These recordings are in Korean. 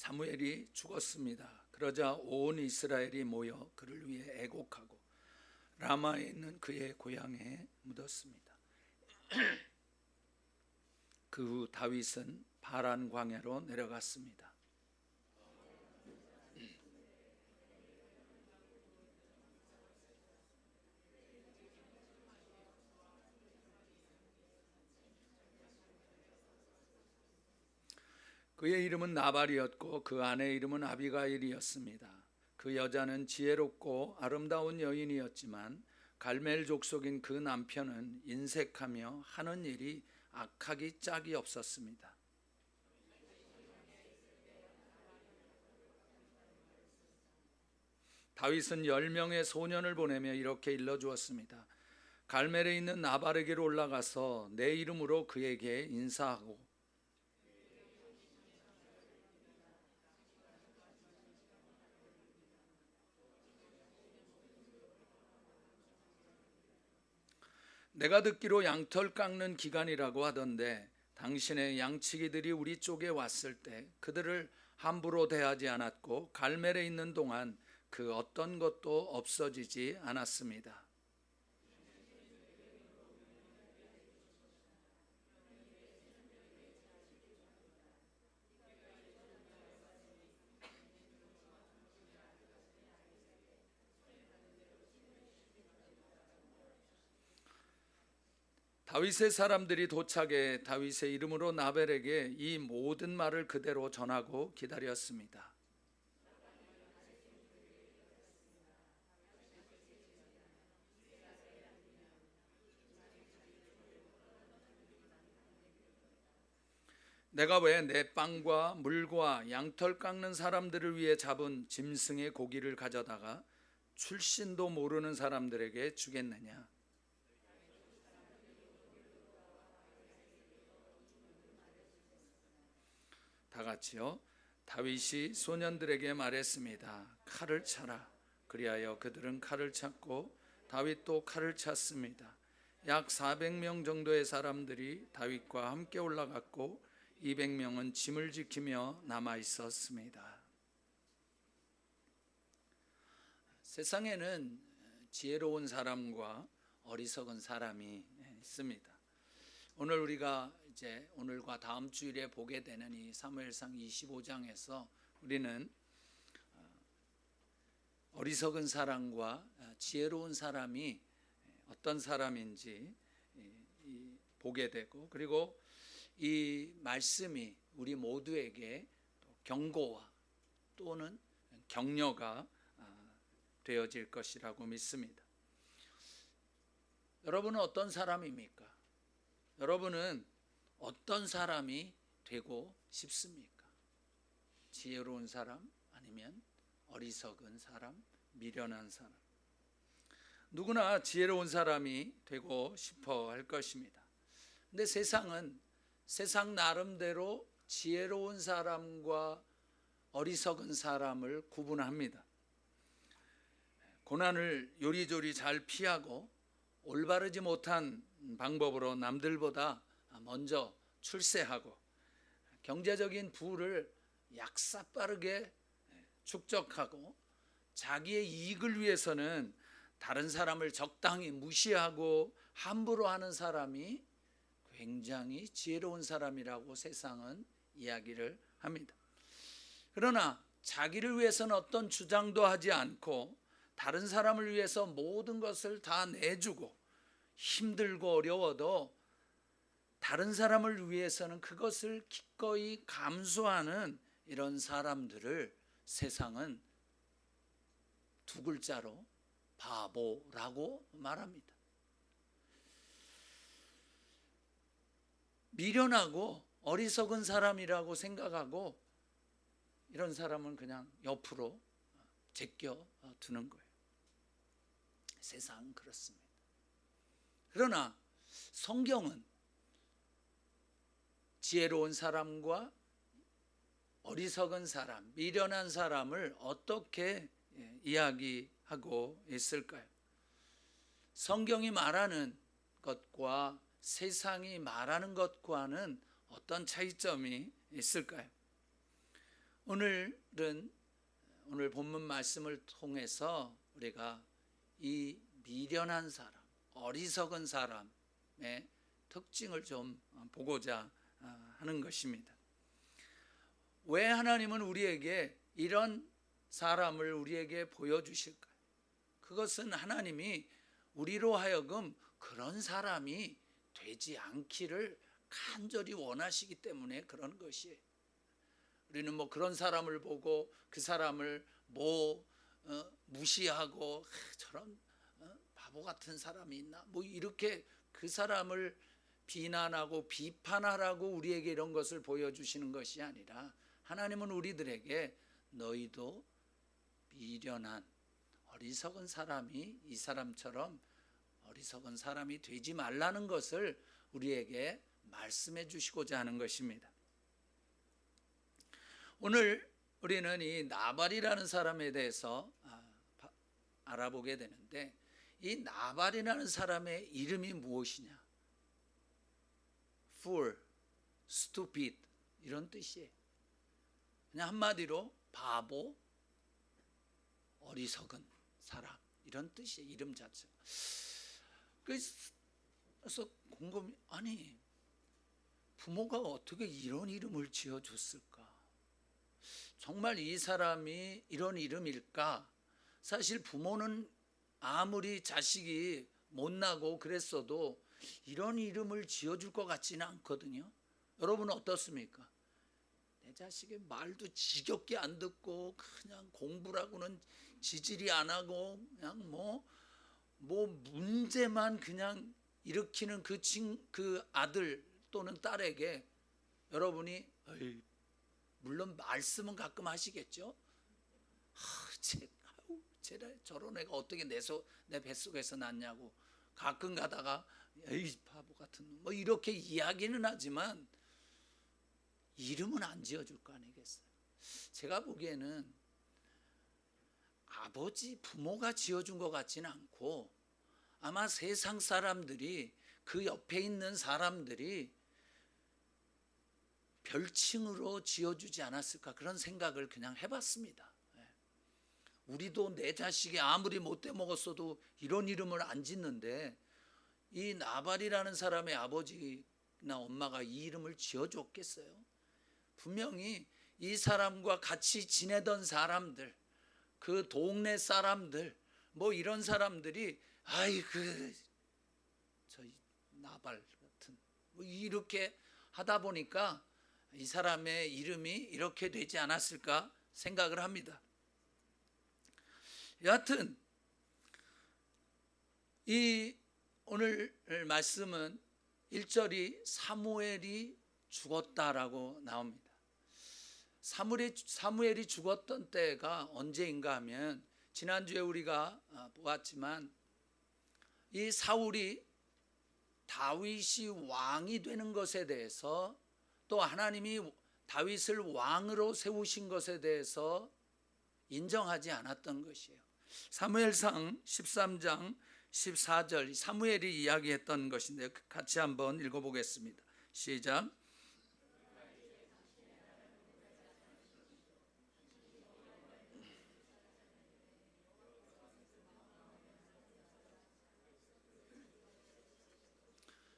사무엘이 죽었습니다. 그러자 온 이스라엘이 모여 그를 위해 애곡하고 라마에 있는 그의 고향에 묻었습니다. 그 후 다윗은 바란 광야로 내려갔습니다. 그의 이름은 나발이었고 그 아내의 이름은 아비가일이었습니다. 그 여자는 지혜롭고 아름다운 여인이었지만 갈멜 족속인 그 남편은 인색하며 하는 일이 악하기 짝이 없었습니다. 다윗은 10명의 소년을 보내며 이렇게 일러주었습니다. 갈멜에 있는 나발에게로 올라가서 내 이름으로 그에게 인사하고 내가 듣기로 양털 깎는 기간이라고 하던데 당신의 양치기들이 우리 쪽에 왔을 때 그들을 함부로 대하지 않았고 갈멜에 있는 동안 그 어떤 것도 없어지지 않았습니다. 다윗의 사람들이 도착해 다윗의 이름으로 나벨에게 이 모든 말을 그대로 전하고 기다렸습니다. 내가 왜 내 빵과 물과 양털 깎는 사람들을 위해 잡은 짐승의 고기를 가져다가 출신도 모르는 사람들에게 주겠느냐? 다 같이요. 다윗이 소년들에게 말했습니다. 칼을 차라. 그리하여 그들은 칼을 찼고 다윗도 칼을 찼습니다. 약 400명 정도의 사람들이 다윗과 함께 올라갔고 200명은 짐을 지키며 남아 있었습니다. 세상에는 지혜로운 사람과 어리석은 사람이 있습니다. 오늘 우리가 이제 오늘과 다음 주일에 보게 되는 이 사무엘상 25장에서 우리는 어리석은 사람과 지혜로운 사람이 어떤 사람인지 보게 되고, 그리고 이 말씀이 우리 모두에게 경고와 또는 격려가 되어질 것이라고 믿습니다. 여러분은 어떤 사람입니까? 여러분은 어떤 사람이 되고 싶습니까? 지혜로운 사람, 아니면 어리석은 사람, 미련한 사람? 누구나 지혜로운 사람이 되고 싶어 할 것입니다. 근데 세상은 세상 나름대로 지혜로운 사람과 어리석은 사람을 구분합니다. 고난을 요리조리 잘 피하고 올바르지 못한 방법으로 남들보다 먼저 출세하고 경제적인 부를 약사빠르게 축적하고 자기의 이익을 위해서는 다른 사람을 적당히 무시하고 함부로 하는 사람이 굉장히 지혜로운 사람이라고 세상은 이야기를 합니다. 그러나 자기를 위해서는 어떤 주장도 하지 않고 다른 사람을 위해서 모든 것을 다 내주고 힘들고 어려워도 다른 사람을 위해서는 그것을 기꺼이 감수하는 이런 사람들을 세상은 두 글자로 바보라고 말합니다. 미련하고 어리석은 사람이라고 생각하고 이런 사람은 그냥 옆으로 제껴 두는 거예요. 세상은 그렇습니다. 그러나 성경은 지혜로운 사람과 어리석은 사람, 미련한 사람을 어떻게 이야기하고 있을까요? 성경이 말하는 것과 세상이 말하는 것과는 어떤 차이점이 있을까요? 오늘은 오늘 본문 말씀을 통해서 우리가 이 미련한 사람, 어리석은 사람의 특징을 좀 보고자 하는 것입니다. 왜 하나님은 우리에게 이런 사람을 우리에게 보여주실까요? 그것은 하나님이 우리로 하여금 그런 사람이 되지 않기를 간절히 원하시기 때문에 그런 것이에요. 우리는 그런 사람을 보고 그 사람을 무시하고 저런 바보 같은 사람이 있나 이렇게 그 사람을 비난하고 비판하라고 우리에게 이런 것을 보여주시는 것이 아니라, 하나님은 우리들에게 너희도 미련한 어리석은 사람이 이 사람처럼 어리석은 사람이 되지 말라는 것을 우리에게 말씀해 주시고자 하는 것입니다. 오늘 우리는 이 나발이라는 사람에 대해서 알아보게 되는데, 이 나발이라는 사람의 이름이 무엇이냐? fool, stupid 이런 뜻이에요. 그냥 한마디로 바보, 어리석은 사람 이런 뜻이에요. 이름 자체가. 그래서 궁금해, 아니 부모가 어떻게 이런 이름을 지어줬을까? 정말 이 사람이 이런 이름일까? 사실 부모는 아무리 자식이 못나고 그랬어도 이런 이름을 지어줄 것 같지는 않거든요. 여러분은 어떻습니까? 내 자식의 말도 지겹게 안 듣고 그냥 공부라고는 지질이 안 하고 그냥 문제만 그냥 일으키는 그 아들 또는 딸에게 여러분이 물론 말씀은 가끔 하시겠죠. 저런 애가 어떻게 내 뱃속에서 났냐고 가끔 가다가 에이 바보 같은 놈 이렇게 이야기는 하지만 이름은 안 지어줄 거 아니겠어요. 제가 보기에는 부모가 지어준 것 같지는 않고 아마 세상 사람들이, 그 옆에 있는 사람들이 별칭으로 지어주지 않았을까, 그런 생각을 그냥 해봤습니다. 우리도 내 자식이 아무리 못돼 먹었어도 이런 이름을 안 짓는데 이 나발이라는 사람의 아버지나 엄마가 이 이름을 지어줬겠어요? 분명히 이 사람과 같이 지내던 사람들, 그 동네 사람들 이런 사람들이 저 나발 같은 이렇게 하다 보니까 이 사람의 이름이 이렇게 되지 않았을까 생각을 합니다. 여하튼 이 오늘 말씀은 1절이 사무엘이 죽었다라고 나옵니다. 사무엘이 죽었던 때가 언제인가 하면 지난주에 우리가 보았지만 이 사울이 다윗이 왕이 되는 것에 대해서, 또 하나님이 다윗을 왕으로 세우신 것에 대해서 인정하지 않았던 것이에요. 사무엘상 13장 14절 사무엘이 이야기했던 것인데 같이 한번 읽어보겠습니다. 시작.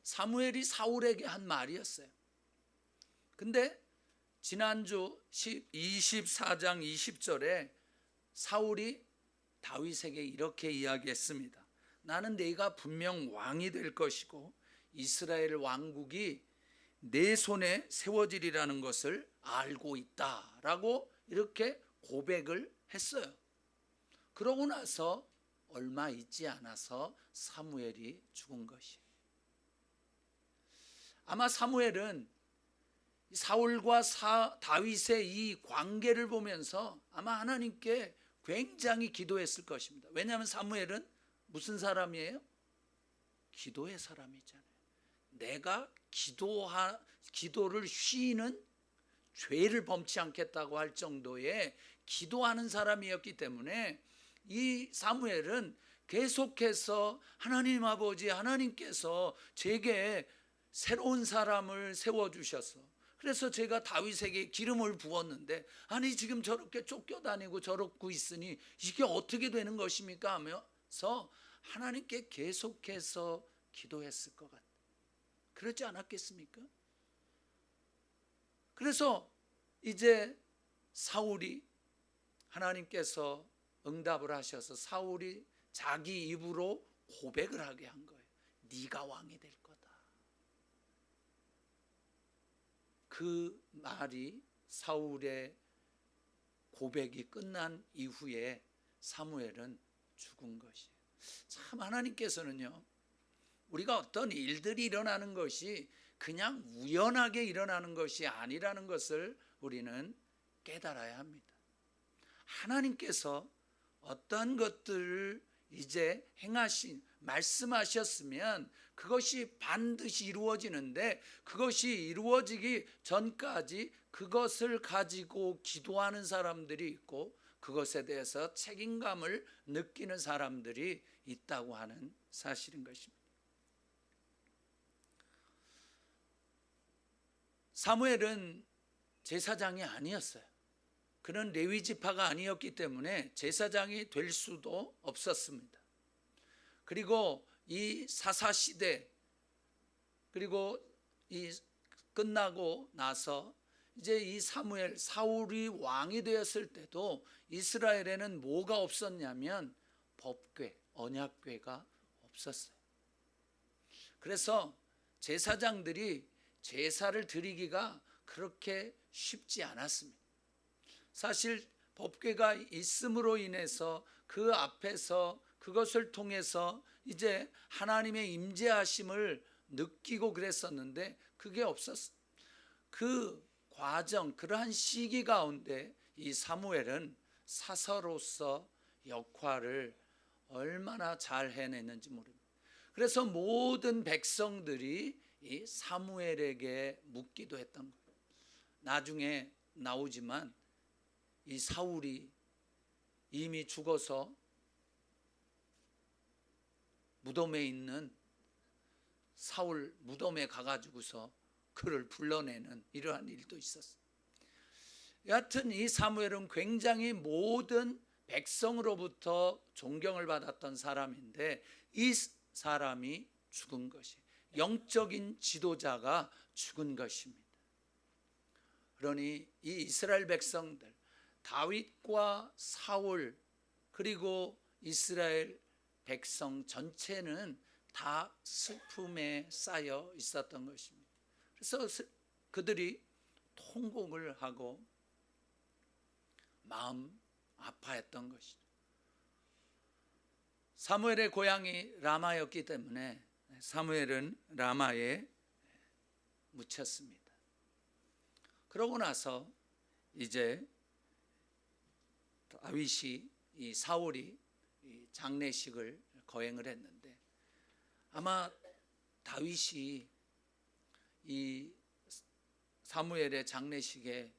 사무엘이 사울에게 한 말이었어요. 근데 지난주 24장 20절에 사울이 다윗에게 이렇게 이야기했습니다. 나는 네가 분명 왕이 될 것이고 이스라엘 왕국이 내 손에 세워지리라는 것을 알고 있다라고 이렇게 고백을 했어요. 그러고 나서 얼마 있지 않아서 사무엘이 죽은 것이에요. 아마 사무엘은 사울과 다윗의 이 관계를 보면서 아마 하나님께 굉장히 기도했을 것입니다. 왜냐하면 사무엘은 무슨 사람이에요? 기도의 사람이잖아요. 내가 기도를 쉬는 죄를 범치 않겠다고 할 정도의 기도하는 사람이었기 때문에 이 사무엘은 계속해서 하나님 아버지, 하나님께서 제게 새로운 사람을 세워주셔서 그래서 제가 다윗에게 기름을 부었는데 아니 지금 저렇게 쫓겨다니고 저러고 있으니 이게 어떻게 되는 것입니까 하면서 하나님께 계속해서 기도했을 것 같아요. 그렇지 않았겠습니까? 그래서 이제 사울이 하나님께서 응답을 하셔서 사울이 자기 입으로 고백을 하게 한 거예요. 네가 왕이 될 거다. 그 말이 사울의 고백이 끝난 이후에 사무엘은 죽은 것이에요. 참 하나님께서는요, 우리가 어떤 일들이 일어나는 것이 그냥 우연하게 일어나는 것이 아니라는 것을 우리는 깨달아야 합니다. 하나님께서 어떤 것들을 이제 말씀하셨으면 그것이 반드시 이루어지는데, 그것이 이루어지기 전까지 그것을 가지고 기도하는 사람들이 있고 그것에 대해서 책임감을 느끼는 사람들이 있다고 하는 사실인 것입니다. 사무엘은 제사장이 아니었어요. 그는 레위 지파가 아니었기 때문에 제사장이 될 수도 없었습니다. 그리고 이 사사 시대, 그리고 이 끝나고 나서 이제 이 사울이 왕이 되었을 때도 이스라엘에는 뭐가 없었냐면 법궤, 언약궤가 없었어요. 그래서 제사장들이 제사를 드리기가 그렇게 쉽지 않았습니다. 사실 법궤가 있음으로 인해서 그 앞에서 그것을 통해서 이제 하나님의 임재하심을 느끼고 그랬었는데 그게 없었어요. 그 과정, 그러한 시기 가운데 이 사무엘은 사서로서 역할을 얼마나 잘 해냈는지 모릅니다. 그래서 모든 백성들이 이 사무엘에게 묻기도 했던 거예요. 나중에 나오지만 이 사울이 이미 죽어서 무덤에 있는 사울 무덤에 가가지고서 그를 불러내는 이러한 일도 있었어요. 여하튼 이 사무엘은 굉장히 모든 백성으로부터 존경을 받았던 사람인데 이 사람이 죽은 것이에요. 영적인 지도자가 죽은 것입니다. 그러니 이 이스라엘 백성들, 다윗과 사울, 그리고 이스라엘 백성 전체는 다 슬픔에 쌓여 있었던 것입니다. 그래서 그들이 통곡을 하고 마음 아파했던 것이죠. 사무엘의 고향이 라마였기 때문에 사무엘은 라마에 묻혔습니다. 그러고 나서 이제 다윗이 이 사울이 이 장례식을 거행을 했는데 아마 다윗이 이 사무엘의 장례식에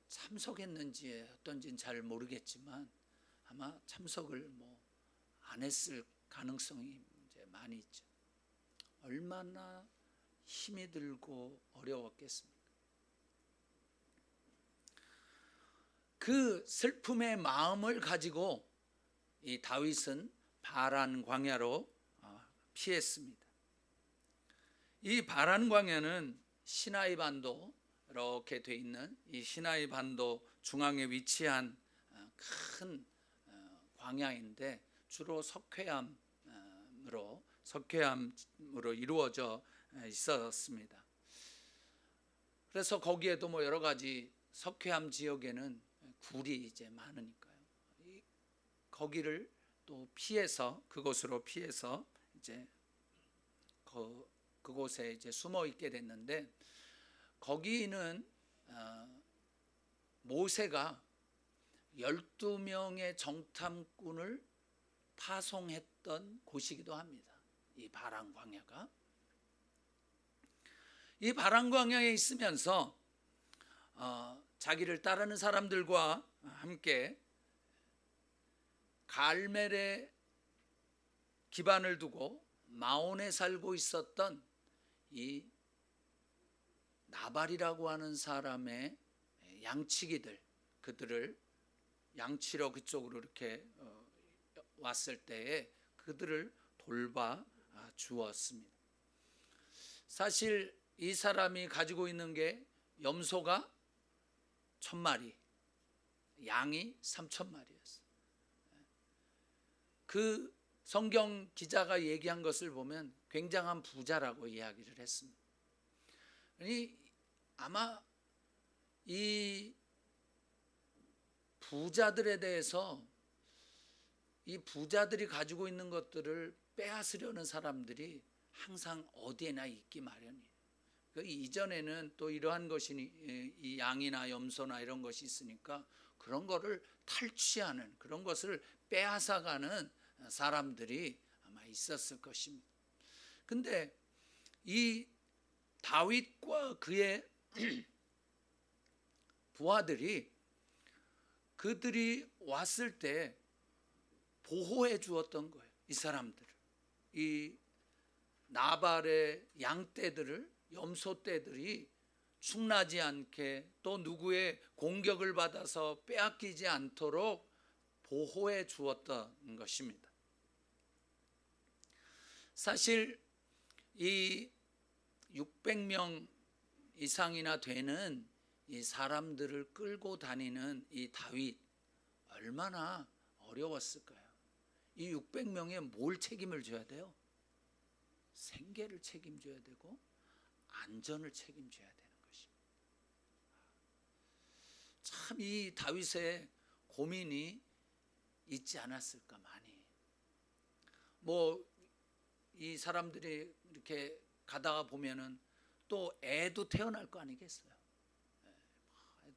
참석했는지 어떤지는 잘 모르겠지만 아마 참석을 안 했을 가능성이 이제 많이 있죠. 얼마나 힘이 들고 어려웠겠습니까? 그 슬픔의 마음을 가지고 이 다윗은 바란 광야로 피했습니다. 이 바란 광야는 시나이 반도 이렇게 돼 있는 이 시나이 반도 중앙에 위치한 큰 광야인데 주로 석회암으로 이루어져 있었습니다. 그래서 거기에도 여러 가지 석회암 지역에는 굴이 이제 많으니까요. 거기를 또 피해서 그곳으로 피해서 이제 그곳에 이제 숨어 있게 됐는데 거기는 모세가 12명의 정탐꾼을 파송했던 곳이기도 합니다. 이 바란 광야가. 이 바란 광야에 있으면서 자기를 따르는 사람들과 함께 갈멜에 기반을 두고 마온에 살고 있었던 이 나발이라고 하는 사람의 양치기들, 그들을 양치러 그쪽으로 이렇게 왔을 때에 그들을 돌봐 주었습니다. 사실 이 사람이 가지고 있는 게 염소가 1000마리, 양이 3000마리였어요. 그 성경 기자가 얘기한 것을 보면 굉장한 부자라고 이야기를 했습니다. 아마 이 부자들에 대해서 이 부자들이 가지고 있는 것들을 빼앗으려는 사람들이 항상 어디에나 있기 마련이에요. 이전에는 또 이러한 것이 이 양이나 염소나 이런 것이 있으니까 그런 거를 탈취하는, 그런 것을 빼앗아가는 사람들이 아마 있었을 것입니다. 근데 이 다윗과 그의 부하들이 그들이 왔을 때 보호해 주었던 거예요. 이 사람들을, 이 나발의 양떼들을, 염소떼들이 충나지 않게 또 누구의 공격을 받아서 빼앗기지 않도록 보호해 주었던 것입니다. 사실 이 600명 이상이나 되는 이 사람들을 끌고 다니는 이 다윗, 얼마나 어려웠을까요? 이 600명에 뭘 책임을 져야 돼요? 생계를 책임져야 되고 안전을 책임져야 되는 것입니다. 참 이 다윗의 고민이 있지 않았을까 많이. 이 사람들이 이렇게 가다가 보면은 또 애도 태어날 거 아니겠어요?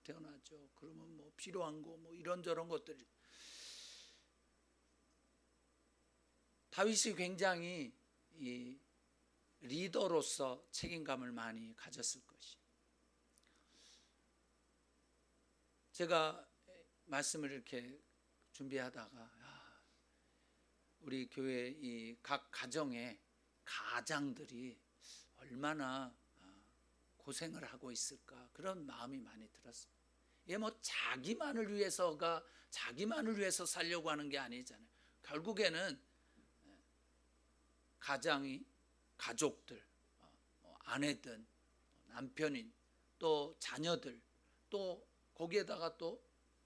태어나죠. 그러면 필요한 거 이런저런 것들이. 다윗이 굉장히 이 리더로서 책임감을 많이 가졌을 것이. 제가 말씀을 이렇게 준비하다가 우리 교회 이 각 가정의 가장들이 얼마나 고생을 하고 있을까, 그런 마음이 많이 들었어요. 이게 자기만을 위해서 살려고 하는 게 아니잖아요. 결국에는 가장이, 가족들, 아내든 남편인, 또 자녀들, 또 거기에다가 또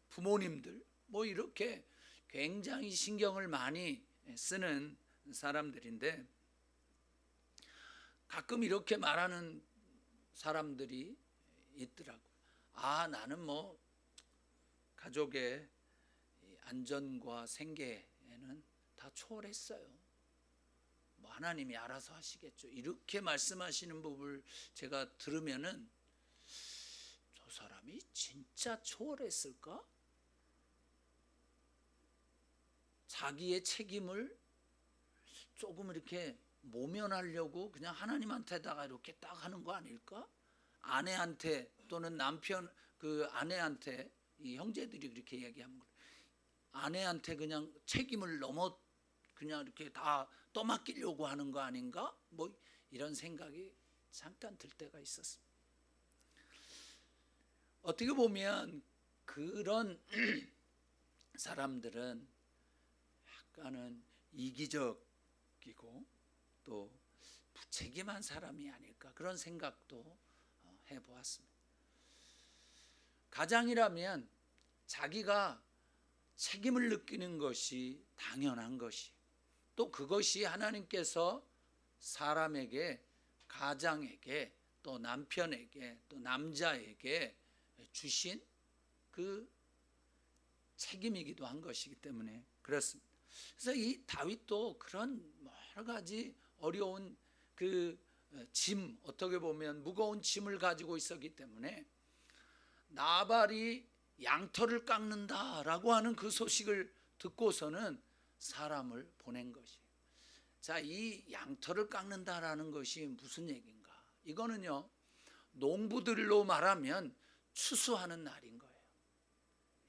부모님들, 이렇게 굉장히 신경을 많이 쓰는 사람들인데, 가끔 이렇게 말하는 사람들이 있더라고요. 나는 가족의 안전과 생계에는 다 초월했어요. 하나님이 알아서 하시겠죠. 이렇게 말씀하시는 법을 제가 들으면은 저 사람이 진짜 초월했을까? 자기의 책임을 조금 이렇게 모면하려고 그냥 하나님한테다가 이렇게 딱 하는 거 아닐까? 아내한테 또는 남편, 그 아내한테, 이 형제들이 그렇게 이야기하면 아내한테 그냥 책임을 그냥 이렇게 다 떠맡기려고 하는 거 아닌가? 이런 생각이 잠깐 들 때가 있었습니다. 어떻게 보면 그런 사람들은 약간은 이기적이고 또 무책임한 사람이 아닐까, 그런 생각도 해보았습니다. 가장이라면 자기가 책임을 느끼는 것이 당연한 것이, 또 그것이 하나님께서 사람에게, 가장에게, 또 남편에게, 또 남자에게 주신 그 책임이기도 한 것이기 때문에 그렇습니다. 그래서 이 다윗도 그런 여러 가지 어려운 그 짐, 어떻게 보면 무거운 짐을 가지고 있었기 때문에 나발이 양털을 깎는다라고 하는 그 소식을 듣고서는 사람을 보낸 것이에요. 자, 이 양털을 깎는다라는 것이 무슨 얘기인가? 이거는요, 농부들로 말하면 추수하는 날인 거예요.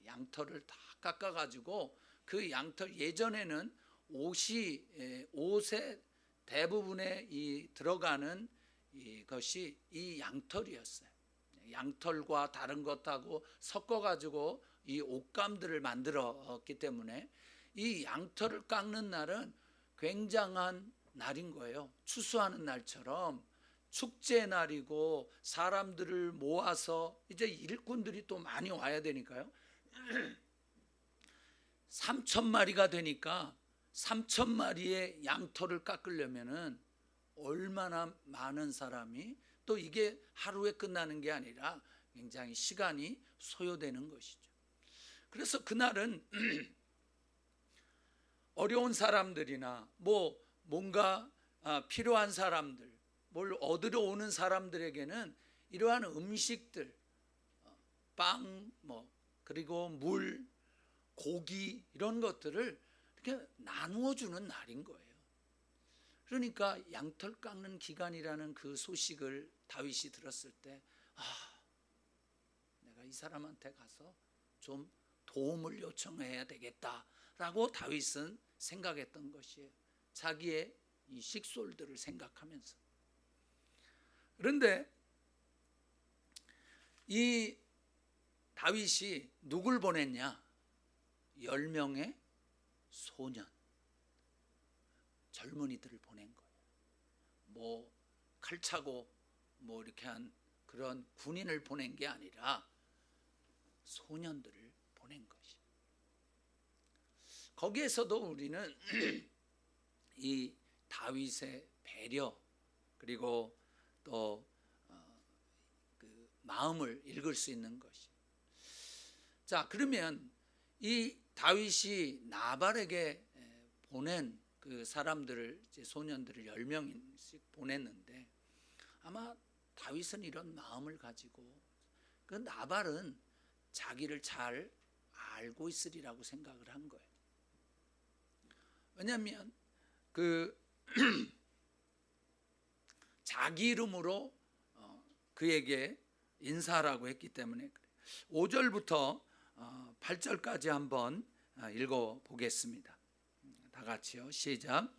양털을 다 깎아가지고 그 양털, 예전에는 옷에 대부분에 이 들어가는 이것이 이 양털이었어요. 양털과 다른 것하고 섞어가지고 이 옷감들을 만들었기 때문에 이 양털을 깎는 날은 굉장한 날인 거예요. 추수하는 날처럼 축제 날이고 사람들을 모아서 이제 일꾼들이 또 많이 와야 되니까요. 3,000마리가 되니까 3,000마리의 양털을 깎으려면은 얼마나 많은 사람이, 또 이게 하루에 끝나는 게 아니라 굉장히 시간이 소요되는 것이죠. 그래서 그날은 어려운 사람들이나 뭔가 필요한 사람들, 뭘 얻으러 오는 사람들에게는 이러한 음식들, 빵, 그리고 물, 고기 이런 것들을 이렇게 나누어 주는 날인 거예요. 그러니까 양털 깎는 기간이라는 그 소식을 다윗이 들었을 때, 내가 이 사람한테 가서 좀 도움을 요청해야 되겠다라고 다윗은 생각했던 것이에요. 자기의 이 식솔들을 생각하면서. 그런데 이 다윗이 누굴 보냈냐? 10명의 소년, 젊은이들을 보낸 거예요. 칼차고 이렇게 한 그런 군인을 보낸 게 아니라 소년들을 보낸 것이. 거기에서도 우리는 이 다윗의 배려, 그리고 또 그 마음을 읽을 수 있는 것이. 자, 그러면 이 다윗이 나발에게 보낸 그 사람들을, 이제 소년들을 10명씩 보냈는데, 아마 다윗은 이런 마음을 가지고, 그 나발은 자기를 잘 알고 있으리라고 생각을 한 거예요. 왜냐하면 자기 이름으로 그에게 인사하라고 했기 때문에. 5절부터 8절까지 한번 읽어보겠습니다. 다 같이요. 시작.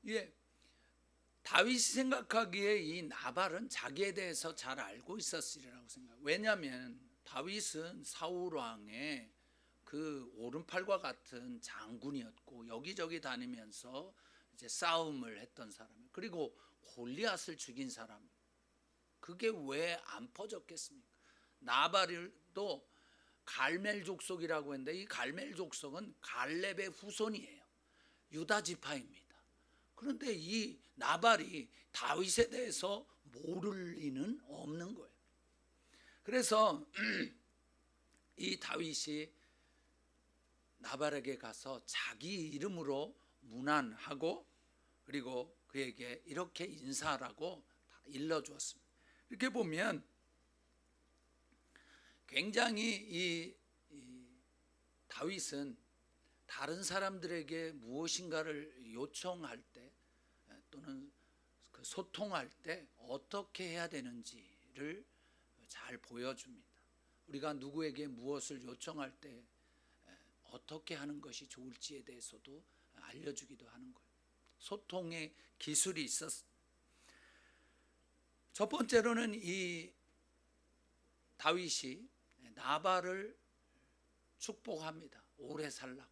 예, 다윗이 생각하기에 이 나발은 자기에 대해서 잘 알고 있었으리라고 생각해요. 왜냐하면 다윗은 사울 왕의 그 오른팔과 같은 장군이었고, 여기저기 다니면서 이제 싸움을 했던 사람이에요. 그리고 골리앗을 죽인 사람. 그게 왜 안 퍼졌겠습니까? 나발도 갈멜 족속이라고 했는데, 이 갈멜 족속은 갈렙의 후손이에요. 유다 지파입니다. 그런데 이 나발이 다윗에 대해서 모를 리는 없는 거예요. 그래서 이 다윗이 나발에게 가서 자기 이름으로 문안하고, 그리고 그에게 이렇게 인사하라고 다 일러주었습니다. 이렇게 보면 굉장히 이 다윗은 다른 사람들에게 무엇인가를 요청할 때, 또는 그 소통할 때 어떻게 해야 되는지를 잘 보여줍니다. 우리가 누구에게 무엇을 요청할 때 어떻게 하는 것이 좋을지에 대해서도 알려주기도 하는 거예요. 소통의 기술이 있었어. 첫 번째로는 이 다윗이 나발을 축복합니다. 오래 살라고.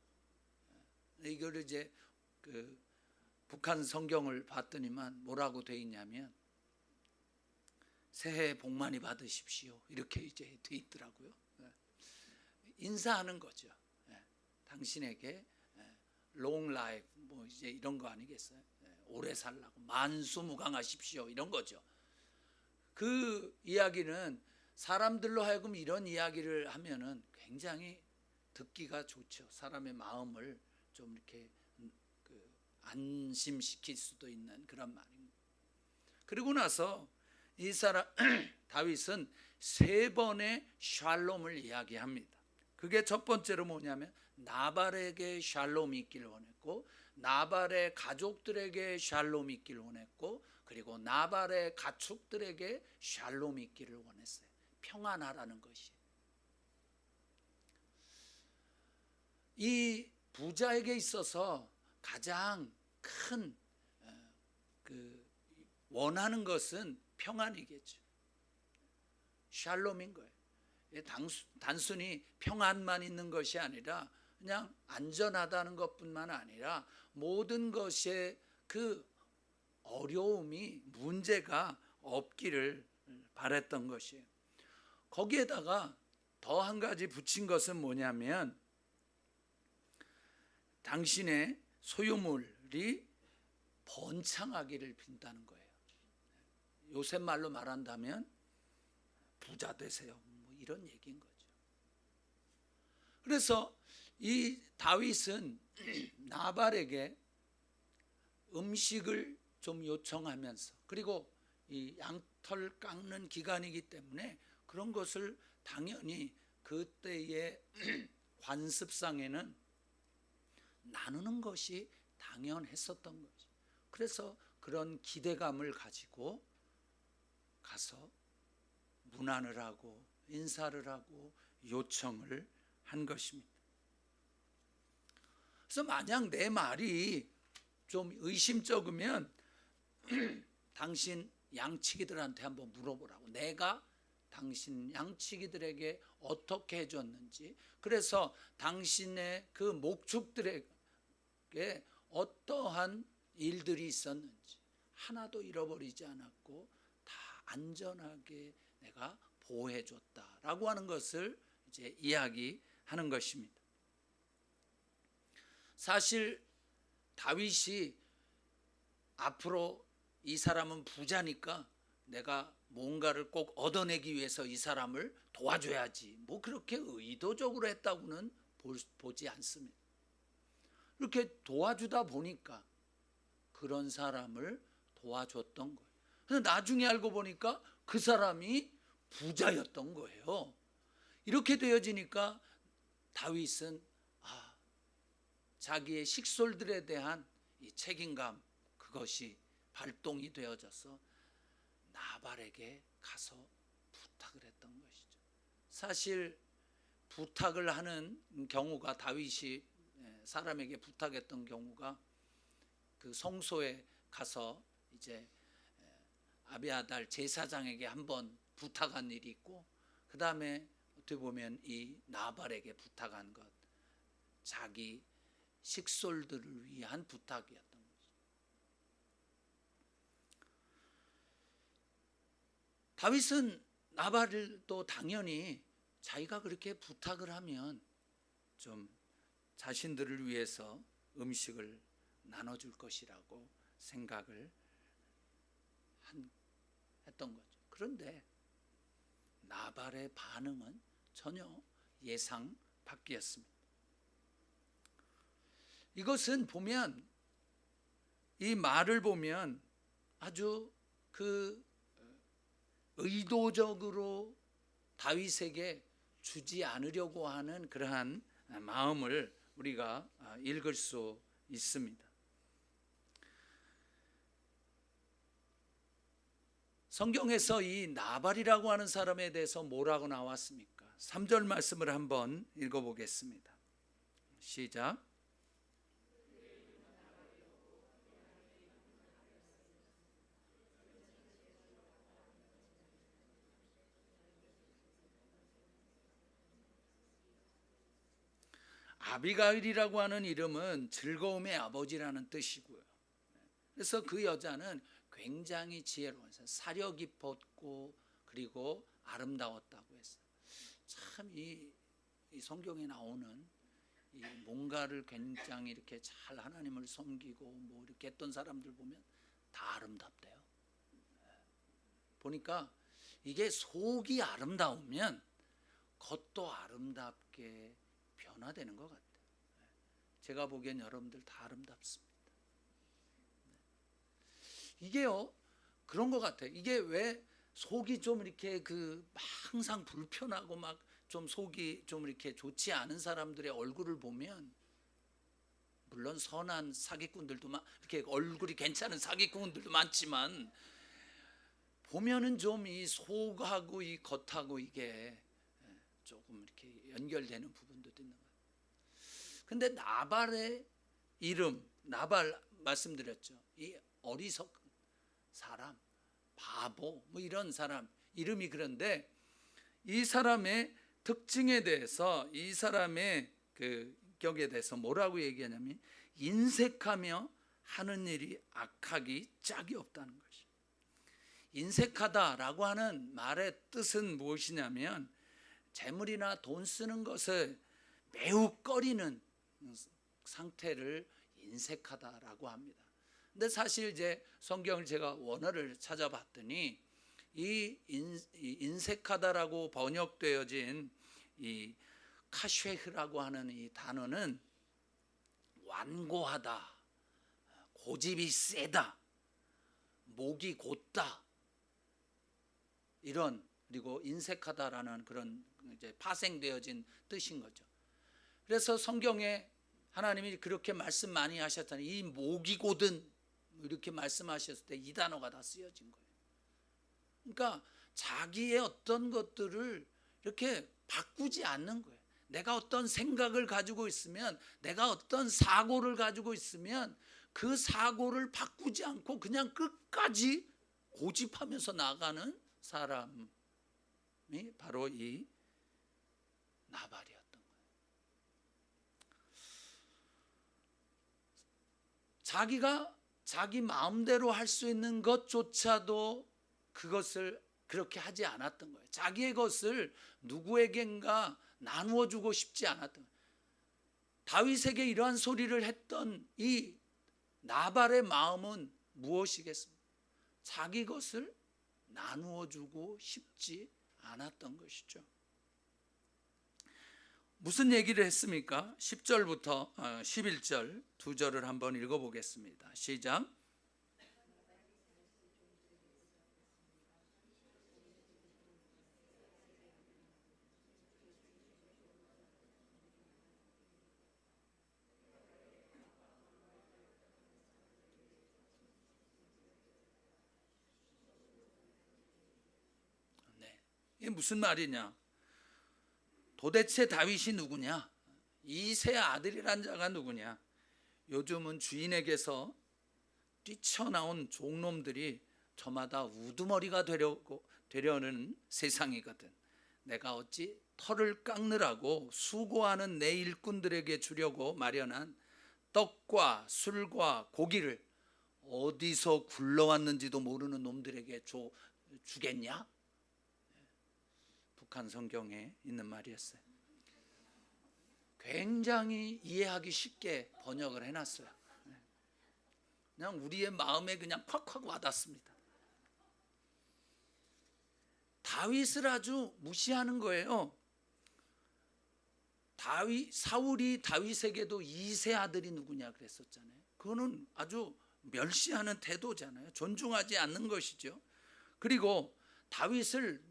이거를 이제 그 북한 성경을 봤더니만 뭐라고 돼 있냐면, 새해 복 많이 받으십시오, 이렇게 이제 돼 있더라고요. 인사하는 거죠. 당신에게 long life 이제 이런 거 아니겠어요? 오래 살라고 만수무강하십시오 이런 거죠. 그 이야기는 사람들로 하여금 이런 이야기를 하면은 굉장히 듣기가 좋죠. 사람의 마음을 좀 이렇게 안심시킬 수도 있는 그런 말입니다. 그리고 나서 이 사람 다윗은 세 번의 샬롬을 이야기합니다. 그게 첫 번째로 뭐냐면 나발에게 샬롬이 있기를 원했고, 나발의 가족들에게 샬롬이 있기를 원했고, 그리고 나발의 가축들에게 샬롬이 있기를 원했어요. 평안하라는 것이. 이 부자에게 있어서 가장 큰 원하는 것은 평안이겠죠. 샬롬인 거예요. 단순히 평안만 있는 것이 아니라 그냥 안전하다는 것뿐만 아니라 모든 것에 그 어려움이 문제가 없기를 바랬던 것이에요. 거기에다가 더 한 가지 붙인 것은 뭐냐면 당신의 소유물이 번창하기를 빈다는 거예요. 요새 말로 말한다면 부자 되세요. 뭐 이런 얘기인 거죠. 그래서 이 다윗은 나발에게 음식을 좀 요청하면서, 그리고 이 양털 깎는 기간이기 때문에 그런 것을 당연히 그때의 관습상에는 나누는 것이 당연했었던 거죠. 그래서 그런 기대감을 가지고 가서 문안을 하고 인사를 하고 요청을 한 것입니다. 그래서 만약 내 말이 좀 의심쩍으면 당신 양치기들한테 한번 물어보라고. 내가 당신 양치기들에게 어떻게 해줬는지, 그래서 당신의 그 목축들에게 어떠한 일들이 있었는지 하나도 잃어버리지 않았고 다 안전하게 내가 보호해줬다라고 하는 것을 이제 이야기하는 것입니다. 사실 다윗이 앞으로 이 사람은 부자니까 내가 뭔가를 꼭 얻어내기 위해서 이 사람을 도와줘야지, 뭐 그렇게 의도적으로 했다고는 보지 않습니다. 이렇게 도와주다 보니까 그런 사람을 도와줬던 거예요. 그래서 나중에 알고 보니까 그 사람이 부자였던 거예요. 이렇게 되어지니까 다윗은 자기의 식솔들에 대한 이 책임감, 그것이 발동이 되어져서 나발에게 가서 부탁을 했던 것이죠. 사실 부탁을 하는 경우가, 다윗이 사람에게 부탁했던 경우가 그 성소에 가서 이제 아비아달 제사장에게 한번 부탁한 일이 있고, 그 다음에 어떻게 보면 이 나발에게 부탁한 것, 자기 식솔들을 위한 부탁이었던 거죠. 다윗은 나발을 또 당연히 자기가 그렇게 부탁을 하면 좀 자신들을 위해서 음식을 나눠줄 것이라고 생각을 했던 거죠. 그런데 나발의 반응은 전혀 예상 밖이었습니다. 이것은 보면, 이 말을 보면 아주 그 의도적으로 다윗에게 주지 않으려고 하는 그러한 마음을 우리가 읽을 수 있습니다. 성경에서 이 나발이라고 하는 사람에 대해서 뭐라고 나왔습니까? 3절 말씀을 한번 읽어보겠습니다. 시작. 아비가일이라고 하는 이름은 즐거움의 아버지라는 뜻이고요. 그래서 그 여자는 굉장히 지혜로워서 사려 깊었고 그리고 아름다웠다고 했어요. 참 이 성경에 나오는 이 뭔가를 굉장히 이렇게 잘 하나님을 섬기고 뭐 이렇게 했던 사람들 보면 다 아름답대요. 보니까 이게 속이 아름다우면 겉도 아름답게 변화되는 것 같아요. 제가 보기엔 여러분들 다 아름답습니다. 이게요 그런 것 같아요. 이게 왜 속이 좀 이렇게 항상 불편하고 막 좀 속이 좀 이렇게 좋지 않은 사람들의 얼굴을 보면, 물론 선한 사기꾼들도 이렇게 얼굴이 괜찮은 사기꾼들도 많지만 보면은 좀 이 속하고 이 겉하고 이게 조금 이렇게 연결되는 부분도 있는 거예요. 근데 나발의 이름, 나발 말씀드렸죠. 이 어리석은 사람, 바보 뭐 이런 사람 이름이. 그런데 이 사람의 특징에 대해서, 이 사람의 격에 대해서 뭐라고 얘기하냐면 인색하며 하는 일이 악하기 짝이 없다는 것이. 인색하다라고 하는 말의 뜻은 무엇이냐면 재물이나 돈 쓰는 것을 매우 꺼리는 상태를 인색하다라고 합니다. 근데 사실 이제 성경을 제가 원어를 찾아봤더니 이 인색하다라고 번역되어진 이 카쉐흐라고 하는 이 단어는 완고하다, 고집이 세다, 목이 곧다, 이런, 그리고 인색하다라는 그런 이제 파생되어진 뜻인 거죠. 그래서 성경에 하나님이 그렇게 말씀 많이 하셨다니 이 목이 곧은 이렇게 말씀하셨을 때 이 단어가 다 쓰여진 거예요. 그러니까 자기의 어떤 것들을 이렇게 바꾸지 않는 거예요. 내가 어떤 생각을 가지고 있으면, 내가 어떤 사고를 가지고 있으면 그 사고를 바꾸지 않고 그냥 끝까지 고집하면서 나가는 사람이 바로 이 나발이었던 거예요. 자기가 자기 마음대로 할 수 있는 것조차도 그것을 그렇게 하지 않았던 거예요. 자기의 것을 누구에겐가 나누어 주고 싶지 않았던 거예요. 다윗에게 이러한 소리를 했던 이 나발의 마음은 무엇이겠습니까? 자기 것을 나누어 주고 싶지 않았던 것이죠. 무슨 얘기를 했습니까? 10절부터 11절 두 절을 한번 읽어보겠습니다. 시작. 네, 이게 무슨 말이냐? 도대체 다윗이 누구냐? 이세 아들이란 자가 누구냐? 요즘은 주인에게서 뛰쳐나온 종놈들이 저마다 우두머리가 되려는 세상이거든. 내가 어찌 털을 깎느라고 수고하는 내 일꾼들에게 주려고 마련한 떡과 술과 고기를 어디서 굴러왔는지도 모르는 놈들에게 주겠냐? 북한 성경에 있는 말이었어요. 굉장히 이해하기 쉽게 번역을 해놨어요. 그냥 우리의 마음에 그냥 콱콱 와닿습니다. 다윗을 아주 무시하는 거예요. 사울이 다윗에게도 이세 아들이 누구냐 그랬었잖아요. 그거는 아주 멸시하는 태도잖아요. 존중하지 않는 것이죠. 그리고 다윗을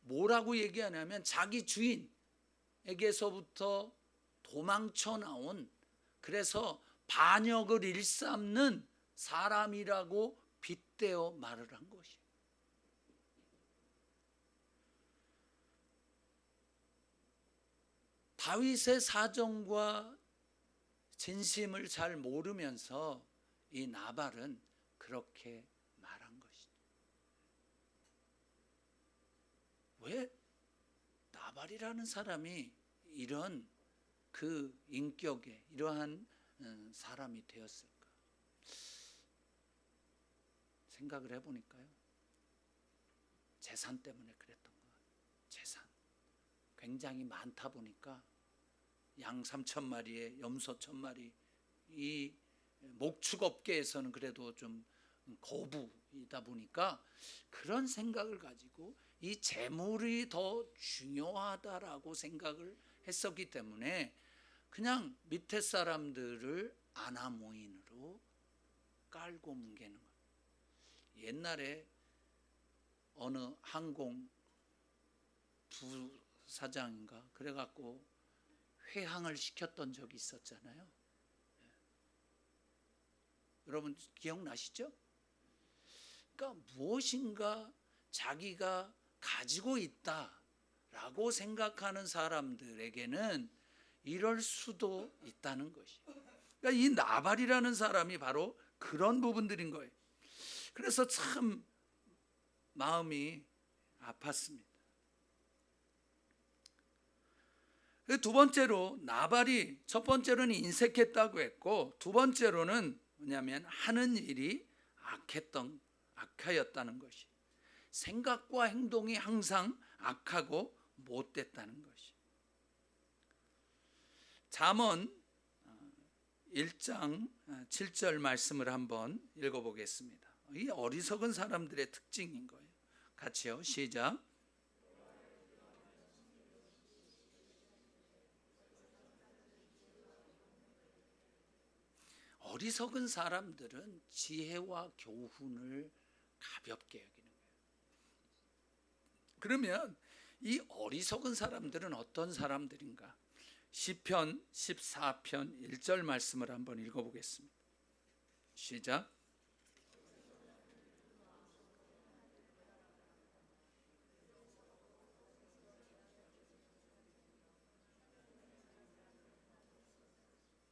뭐라고 얘기하냐면 자기 주인에게서부터 도망쳐 나온, 그래서 반역을 일삼는 사람이라고 빗대어 말을 한 것이에요. 다윗의 사정과 진심을 잘 모르면서 이 나발은 그렇게 말한 것이죠. 왜 나발이라는 사람이 이런 인격의 이러한 사람이 되었을까? 생각을 해보니까요, 재산 때문에 그랬던 것 같아요. 재산 굉장히 많다 보니까 양 3,000마리에 염소 1,000마리, 이 목축업계에서는 그래도 좀 거부이다 보니까 그런 생각을 가지고 이 재물이 더 중요하다라고 생각을 했었기 때문에 그냥 밑에 사람들을 아나모인으로 깔고 뭉개는 거예요. 옛날에 어느 항공 부사장인가 그래갖고 회항을 시켰던 적이 있었잖아요. 여러분 기억나시죠? 그러니까 무엇인가 자기가 가지고 있다라고 생각하는 사람들에게는 이럴 수도 있다는 것이. 그러니까 이 나발이라는 사람이 바로 그런 부분들인 거예요. 그래서 참 마음이 아팠습니다. 두 번째로 나발이 첫 번째로는 인색했다고 했고 두 번째로는 뭐냐면 하는 일이 악하였다는 것이. 생각과 행동이 항상 악하고 못됐다는 것이. 잠언 1장 7절 말씀을 한번 읽어보겠습니다. 이 어리석은 사람들의 특징인 거예요. 같이요. 시작. 어리석은 사람들은 지혜와 교훈을 가볍게 여기는 거예요. 그러면 이 어리석은 사람들은 어떤 사람들인가? 시편 14편 1절 말씀을 한번 읽어보겠습니다. 시작.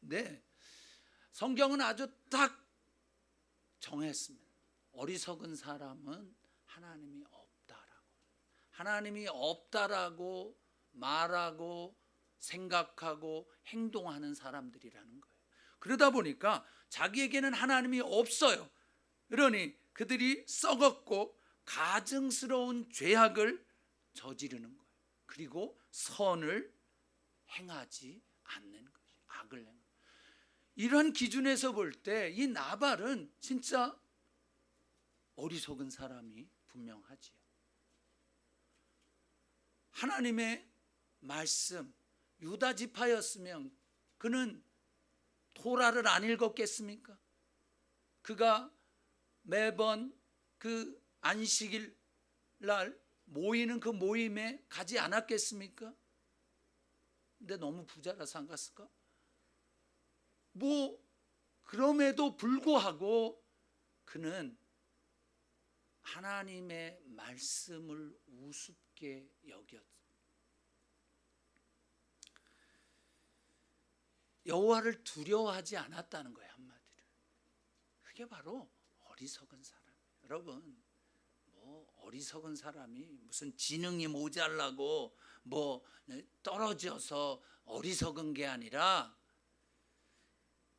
네, 성경은 아주 딱 정했습니다. 어리석은 사람은 하나님이 없다라고. 하나님이 없다라고 말하고 생각하고 행동하는 사람들이라는 거예요. 그러다 보니까 자기에게는 하나님이 없어요. 그러니 그들이 썩었고 가증스러운 죄악을 저지르는 거예요. 그리고 선을 행하지 않는 것이 악을 행하는. 이런 기준에서 볼 때 이 나발은 진짜 어리석은 사람이 분명하지요. 하나님의 말씀, 유다 지파였으면 그는 토라를 안 읽었겠습니까? 그가 매번 그 안식일 날 모이는 그 모임에 가지 않았겠습니까? 근데 너무 부자라서 안 갔을까? 그럼에도 불구하고 그는 하나님의 말씀을 우습게 여겼어요. 여호와를 두려워하지 않았다는 거예요, 한마디로. 그게 바로 어리석은 사람이에요. 여러분, 어리석은 사람이 무슨 지능이 모자라고 떨어져서 어리석은 게 아니라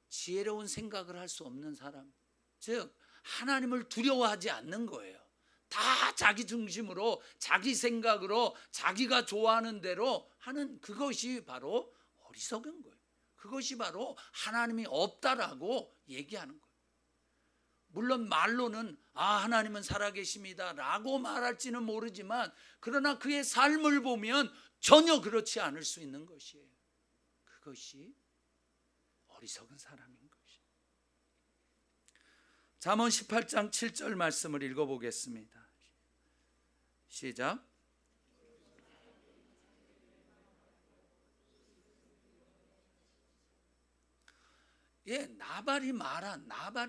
지혜로운 생각을 할 수 없는 사람, 즉 하나님을 두려워하지 않는 거예요. 다 자기 중심으로 자기 생각으로 자기가 좋아하는 대로 하는 그것이 바로 어리석은 거예요. 그것이 바로 하나님이 없다라고 얘기하는 거예요. 물론 말로는 하나님은 살아계십니다 라고 말할지는 모르지만 그러나 그의 삶을 보면 전혀 그렇지 않을 수 있는 것이에요. 그것이 어리석은 사람인 것이. 잠언 18장 7절 말씀을 읽어보겠습니다. 시작. 나발이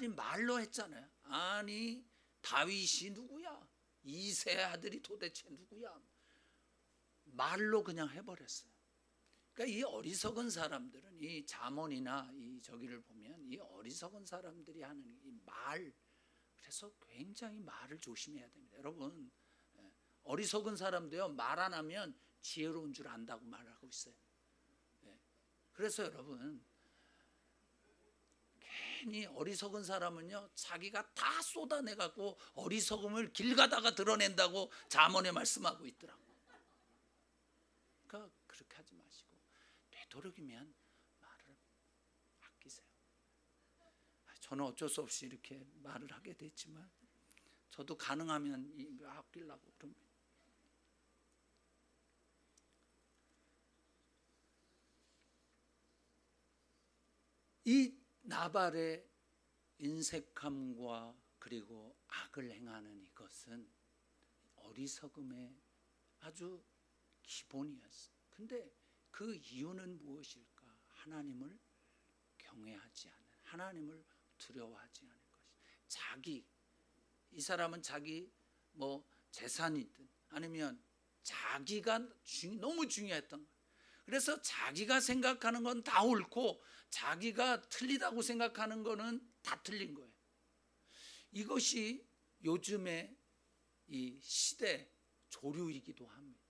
말로 했잖아요. 아니 다윗이 누구야? 이세 아들이 도대체 누구야? 말로 그냥 해버렸어요. 그러니까 이 어리석은 사람들은 이 잠언이나 이 저기를 보면 이 어리석은 사람들이 하는 이 말, 그래서 굉장히 말을 조심해야 됩니다. 여러분, 어리석은 사람도요 말 안 하면 지혜로운 줄 안다고 말하고 있어요. 그래서 여러분, 괜히 어리석은 사람은요 자기가 다 쏟아내갖고 어리석음을 길 가다가 드러낸다고 잠언에 말씀하고 있더라고. 그러니까 그렇게 하지 마시고 되도록이면 말을 아끼세요. 저는 어쩔 수 없이 이렇게 말을 하게 됐지만 저도 가능하면 아끼려고 그럽니다. 이 나발의 인색함과 그리고 악을 행하는 이것은 어리석음의 아주 기본이었어요. 근데 그 이유는 무엇일까? 하나님을 경외하지 않는, 하나님을 두려워하지 않은 것이. 이 사람은 자기 재산이든 아니면 자기가 너무 중요했던 거예요. 그래서 자기가 생각하는 건 다 옳고 자기가 틀리다고 생각하는 거는 다 틀린 거예요. 이것이 요즘의 이 시대 조류이기도 합니다.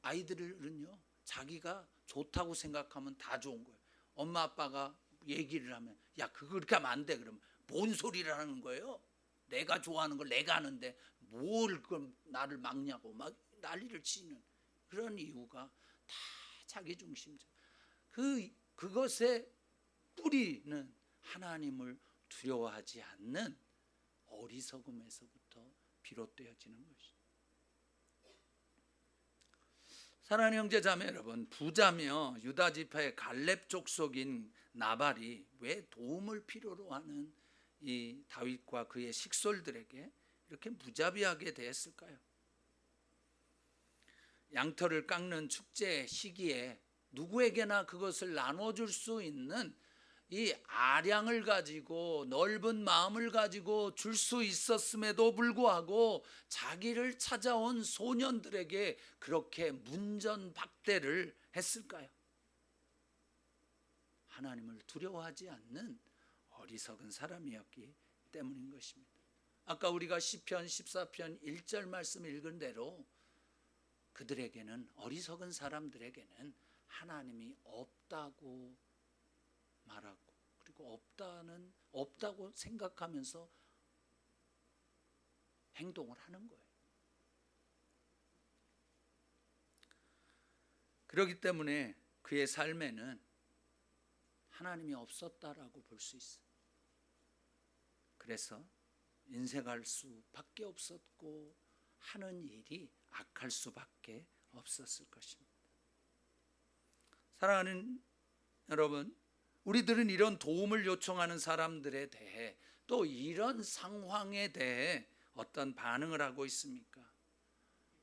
아이들은요, 자기가 좋다고 생각하면 다 좋은 거예요. 엄마 아빠가 얘기를 하면 야 그거 그렇게 하면 안 돼. 그러면 뭔 소리를 하는 거예요? 내가 좋아하는 걸 내가 하는데 뭘 그럼 나를 막냐고 막 난리를 치는 그런 이유가 다 자기 중심적. 그것의 뿌리는 하나님을 두려워하지 않는 어리석음에서부터 비롯되어지는 것이죠. 사랑하는 형제 자매 여러분, 부자며 유다 지파의 갈렙 족속인 나발이 왜 도움을 필요로 하는 이 다윗과 그의 식솔들에게 이렇게 무자비하게 대했을까요? 양털을 깎는 축제 시기에 누구에게나 그것을 나눠줄 수 있는 이 아량을 가지고 넓은 마음을 가지고 줄 수 있었음에도 불구하고 자기를 찾아온 소년들에게 그렇게 문전박대를 했을까요? 하나님을 두려워하지 않는 어리석은 사람이었기 때문인 것입니다. 아까 우리가 시편 14편 1절 말씀 읽은 대로 그들에게는, 어리석은 사람들에게는 하나님이 없다고 말하고, 그리고 없다고 생각하면서 행동을 하는 거예요. 그렇기 때문에 그의 삶에는 하나님이 없었다라고 볼 수 있어요. 그래서 인색할 수밖에 없었고 하는 일이 악할 수밖에 없었을 것입니다. 사랑하는 여러분, 우리들은 이런 도움을 요청하는 사람들에 대해, 또 이런 상황에 대해 어떤 반응을 하고 있습니까?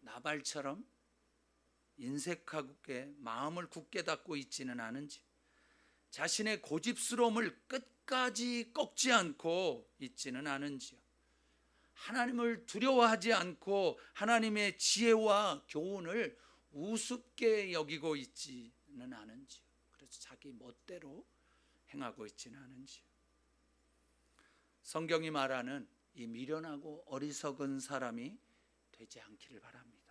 나발처럼 인색하게 마음을 굳게 닫고 있지는 않은지, 자신의 고집스러움을 끝까지 꺾지 않고 있지는 않은지요. 하나님을 두려워하지 않고 하나님의 지혜와 교훈을 우습게 여기고 있지는 않은지요. 그래서 자기 멋대로 행하고 있지는 않은지요. 성경이 말하는 이 미련하고 어리석은 사람이 되지 않기를 바랍니다.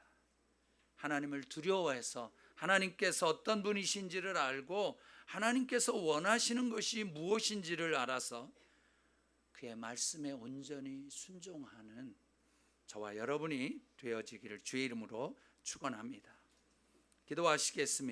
하나님을 두려워해서 하나님께서 어떤 분이신지를 알고 하나님께서 원하시는 것이 무엇인지를 알아서 그의 말씀에 온전히 순종하는 저와 여러분이 되어지기를 주의 이름으로 축원합니다. 기도하시겠습니다.